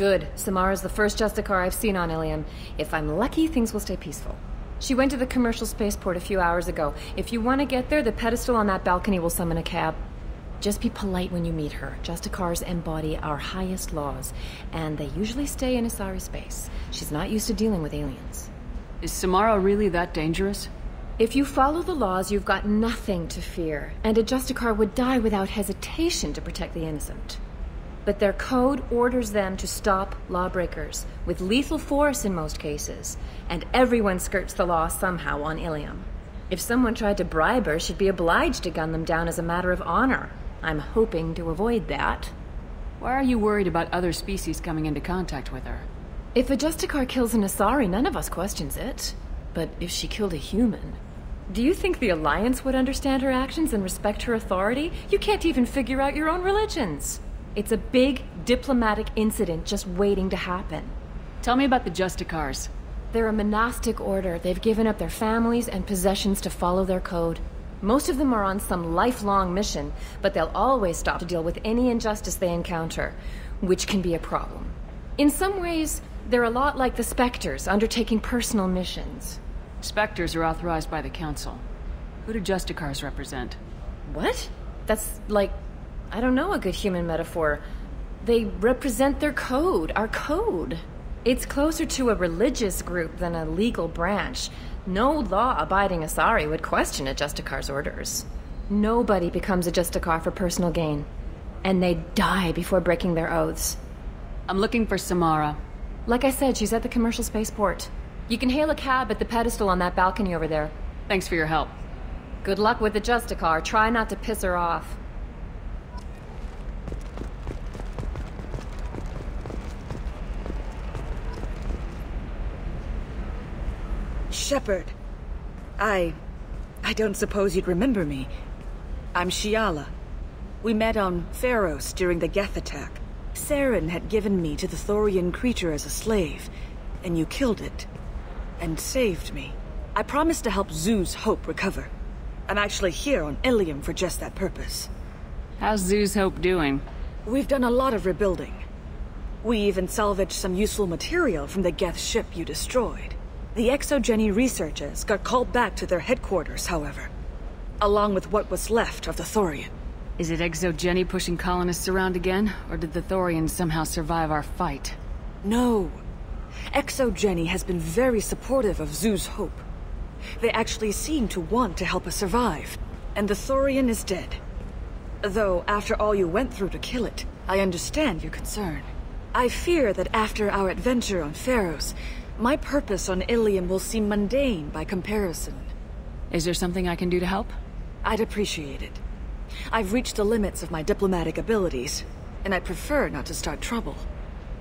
Good. Samara's the first Justicar I've seen on Ilium. If I'm lucky, things will stay peaceful. She went to the commercial spaceport a few hours ago. If you want to get there, the pedestal on that balcony will summon a cab. Just be polite when you meet her. Justicars embody our highest laws, and they usually stay in Asari space. She's not used to dealing with aliens. Is Samara really that dangerous? If you follow the laws, you've got nothing to fear, and a Justicar would die without hesitation to protect the innocent. But their code orders them to stop lawbreakers, with lethal force in most cases, and everyone skirts the law somehow on Ilium. If someone tried to bribe her, she'd be obliged to gun them down as a matter of honor. I'm hoping to avoid that. Why are you worried about other species coming into contact with her? If a Justicar kills an Asari, none of us questions it. But if she killed a human... Do you think the Alliance would understand her actions and respect her authority? You can't even figure out your own religions. It's a big diplomatic incident just waiting to happen. Tell me about the Justicars. They're a monastic order. They've given up their families and possessions to follow their code. Most of them are on some lifelong mission, but they'll always stop to deal with any injustice they encounter, which can be a problem. In some ways, they're a lot like the Spectres, undertaking personal missions. Spectres are authorized by the Council. Who do Justicars represent? What? That's like, I don't know, a good human metaphor. They represent their code, our code. It's closer to a religious group than a legal branch. No law-abiding Asari would question a Justicar's orders. Nobody becomes a Justicar for personal gain. And they die before breaking their oaths. I'm looking for Samara. Like I said, she's at the commercial spaceport. You can hail a cab at the pedestal on that balcony over there. Thanks for your help. Good luck with the Justicar. Try not to piss her off. Shepard. I don't suppose you'd remember me. I'm Shiala. We met on Pharos during the Geth attack. Saren had given me to the Thorian creature as a slave, and you killed it. And saved me. I promised to help Zoo's Hope recover. I'm actually here on Ilium for just that purpose. How's Zoo's Hope doing? We've done a lot of rebuilding. We even salvaged some useful material from the Geth ship you destroyed. The Exogeny researchers got called back to their headquarters, however, along with what was left of the Thorian. Is it Exogeny pushing colonists around again, or did the Thorians somehow survive our fight? No. Exogeny has been very supportive of Zoo's Hope. They actually seem to want to help us survive, and the Thorian is dead. Though, after all you went through to kill it, I understand your concern. I fear that after our adventure on Pharos, my purpose on Ilium will seem mundane by comparison. Is there something I can do to help? I'd appreciate it. I've reached the limits of my diplomatic abilities, and I prefer not to start trouble.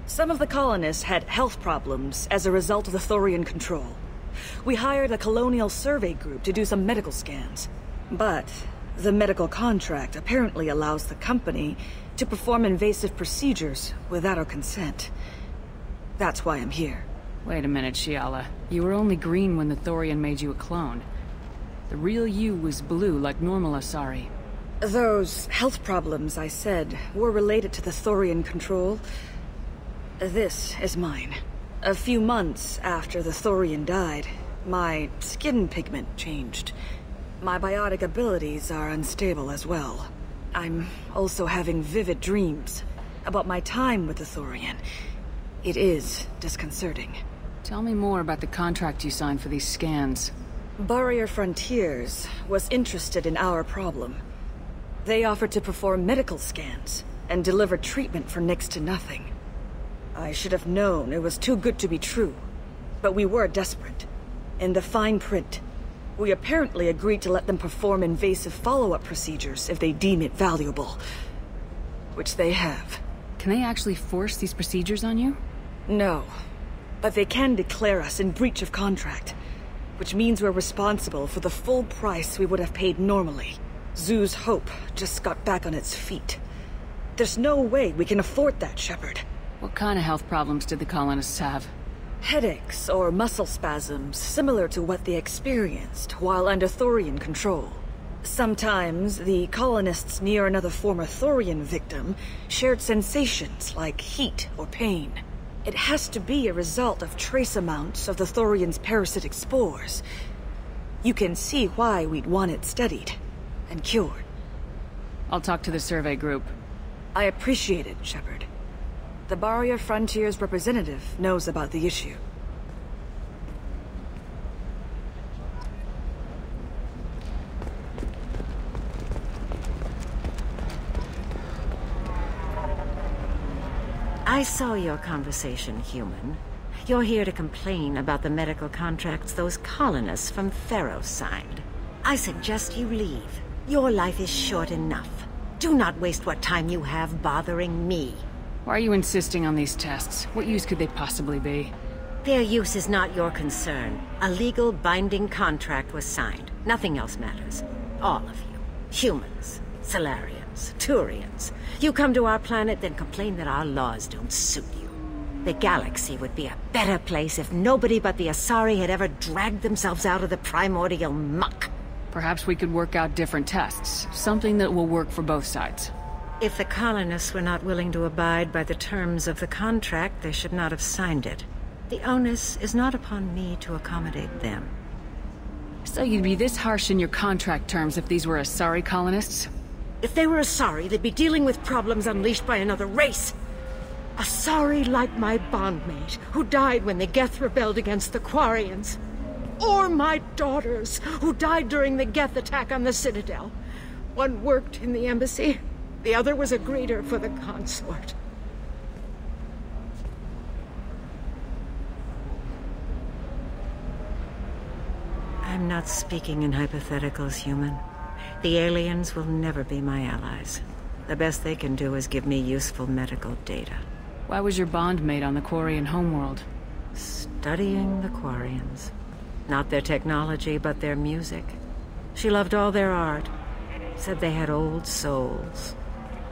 Some of the colonists had health problems as a result of the Thorian control. We hired a colonial survey group to do some medical scans. But the medical contract apparently allows the company to perform invasive procedures without our consent. That's why I'm here. Wait a minute, Shiala. You were only green when the Thorian made you a clone. The real you was blue like normal Asari. Those health problems I said were related to the Thorian control. This is mine. A few months after the Thorian died, my skin pigment changed. My biotic abilities are unstable as well. I'm also having vivid dreams about my time with the Thorian. It is disconcerting. Tell me more about the contract you signed for these scans. Barrier Frontiers was interested in our problem. They offered to perform medical scans and deliver treatment for next to nothing. I should have known it was too good to be true, but we were desperate. In the fine print, we apparently agreed to let them perform invasive follow-up procedures if they deem it valuable. Which they have. Can they actually force these procedures on you? No, but they can declare us in breach of contract, which means we're responsible for the full price we would have paid normally. Zoo's Hope just got back on its feet. There's no way we can afford that, Shepard. What kind of health problems did the colonists have? Headaches or muscle spasms similar to what they experienced while under Thorian control. Sometimes the colonists near another former Thorian victim shared sensations like heat or pain. It has to be a result of trace amounts of the Thorian's parasitic spores. You can see why we'd want it studied and cured. I'll talk to the survey group. I appreciate it, Shepard. The Barrier Frontiers representative knows about the issue. I saw your conversation, human. You're here to complain about the medical contracts those colonists from Theros signed. I suggest you leave. Your life is short enough. Do not waste what time you have bothering me. Why are you insisting on these tests? What use could they possibly be? Their use is not your concern. A legal, binding contract was signed. Nothing else matters. All of you. Humans, Salarians, Turians. You come to our planet, then complain that our laws don't suit you. The galaxy would be a better place if nobody but the Asari had ever dragged themselves out of the primordial muck. Perhaps we could work out different tests. Something that will work for both sides. If the colonists were not willing to abide by the terms of the contract, they should not have signed it. The onus is not upon me to accommodate them. So you'd be this harsh in your contract terms if these were Asari colonists? If they were Asari, they'd be dealing with problems unleashed by another race. Asari like my bondmate, who died when the Geth rebelled against the Quarians. Or my daughters, who died during the Geth attack on the Citadel. One worked in the embassy, the other was a greeter for the consort. I'm not speaking in hypotheticals, human. The aliens will never be my allies. The best they can do is give me useful medical data. Why was your bondmate on the Quarian homeworld? Studying the Quarians. Not their technology, but their music. She loved all their art. Said they had old souls.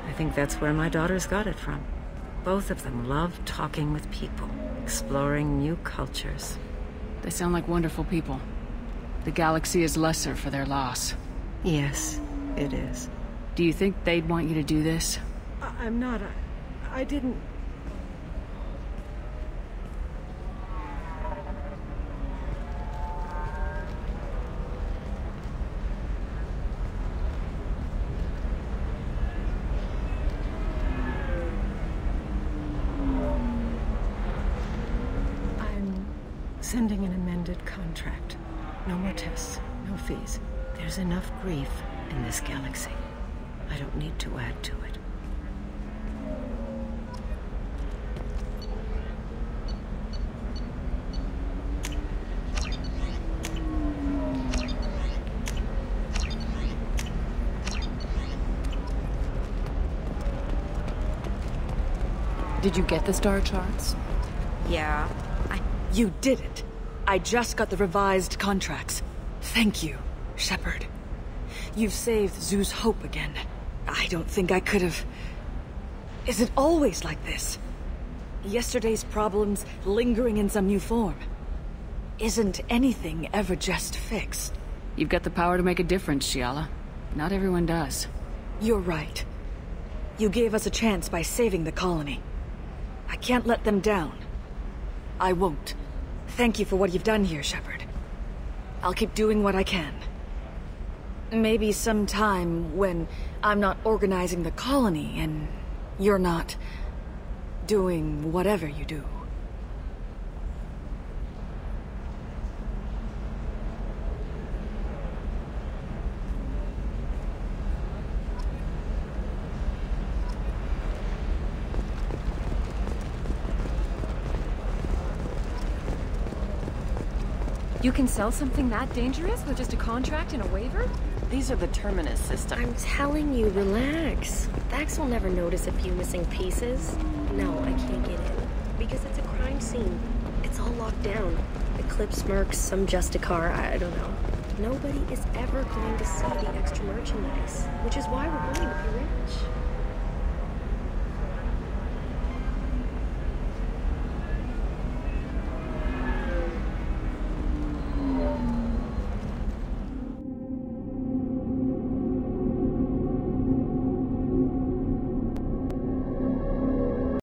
I think that's where my daughters got it from. Both of them loved talking with people, exploring new cultures. They sound like wonderful people. The galaxy is lesser for their loss. Yes, it is. Do you think they'd want you to do this? I'm not. I didn't... I'm sending an amended contract. No more tests, no fees. There's enough grief in this galaxy. I don't need to add to it. Did you get the star charts? Yeah. You did it. I just got the revised contracts. Thank you, Shepard. You've saved Zoo's hope again. I don't think I could have... Is it always like this? Yesterday's problems lingering in some new form. Isn't anything ever just fixed? You've got the power to make a difference, Shiala. Not everyone does. You're right. You gave us a chance by saving the colony. I can't let them down. I won't. Thank you for what you've done here, Shepard. I'll keep doing what I can. Maybe sometime when I'm not organizing the colony and you're not doing whatever you do. You can sell something that dangerous with just a contract and a waiver? These are the Terminus systems. I'm telling you, relax. Vax will never notice a few missing pieces. No, I can't get in. Because it's a crime scene. It's all locked down. Eclipse mercs, some Justicar, I don't know. Nobody is ever going to see the extra merchandise. Which is why we're going to be rich.